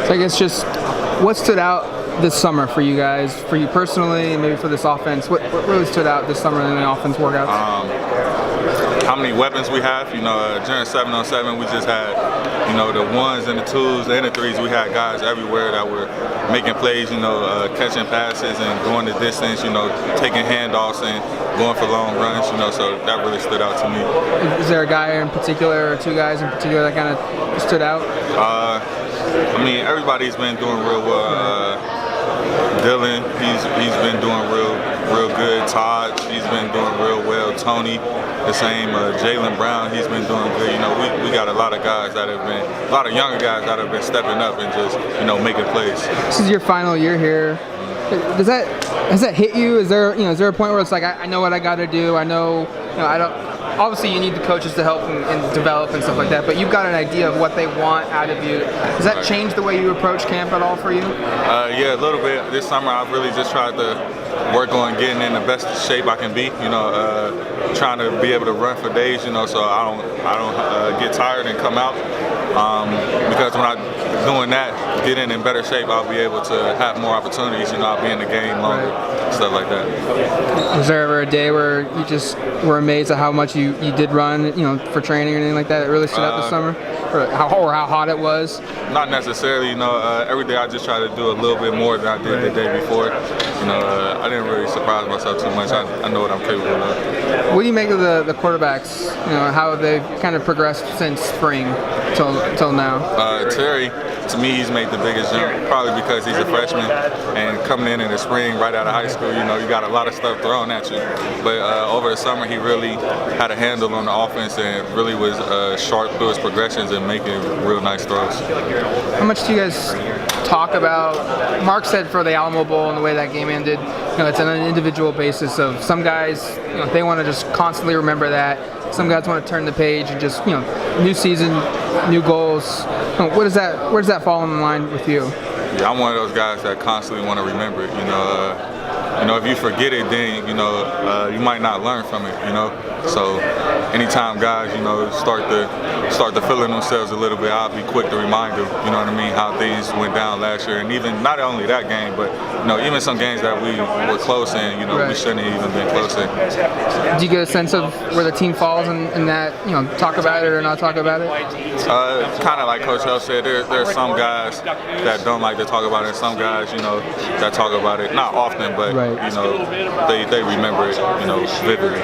So I guess just what stood out this summer for you guys, for you personally, and maybe for this offense? What really stood out this summer in the offense workouts? How many weapons we have. During 7-on-7, we just had, the ones and the twos and the threes. We had guys everywhere that were making plays, catching passes and going the distance, taking handoffs and going for long runs, so that really stood out to me. Is there a guy in particular or two guys in particular that kind of stood out? Everybody's been doing real well. Dylan, he's been doing real good. Todd, he's been doing real well. Tony, the same. Jalen Brown, he's been doing good. We got a lot of guys that have been, a lot of younger guys that have been stepping up and just, making plays. This is your final year here. Has that hit you? Is there a point where it's like I know what I got to do? I know, I don't. Obviously, you need the coaches to help and develop and stuff like that, but you've got an idea of what they want out of you. Does that change the way you approach camp at all for you? Yeah, a little bit. This summer, I've really just tried to work on getting in the best shape I can be. Trying to be able to run for days. So I don't get tired and come out. Because when I'm doing that, get in better shape, I'll be able to have more opportunities. I'll be in the game longer, stuff like that. Was there ever a day where you just were amazed at how much you did run, for training or anything like that? It really stood out this summer, or how hot it was? Not necessarily. Every day I just try to do a little bit more than I did the day before. I didn't really surprise myself too much. I know what I'm capable of. What do you make of the quarterbacks? How they've kind of progressed since spring till now? Terry, to me, he's made the biggest jump, probably because he's a freshman and coming in the spring right out of high school, you got a lot of stuff thrown at you. But over the summer, he really had a handle on the offense and really was sharp through his progressions and making real nice throws. How much do you guys talk about? Mark said for the Alamo Bowl and the way that game ended, it's on an individual basis of some guys, they want to just constantly remember that. Some guys want to turn the page and just, new season, new goals. Where does that fall in line with you? Yeah, I'm one of those guys that constantly want to remember it. If you forget it, then you might not learn from it. So anytime guys, start to feeling themselves a little bit, I'll be quick to remind them. How things went down last year, and even not only that game, but even some games that we were close in. Right. We shouldn't have even been close in. Do you get a sense of where the team falls in that? Talk about it or not talk about it? Kind of like Coach Hill said, there's some guys that don't like to talk about it, and some guys, that talk about it not often, but right. they remember it, vividly.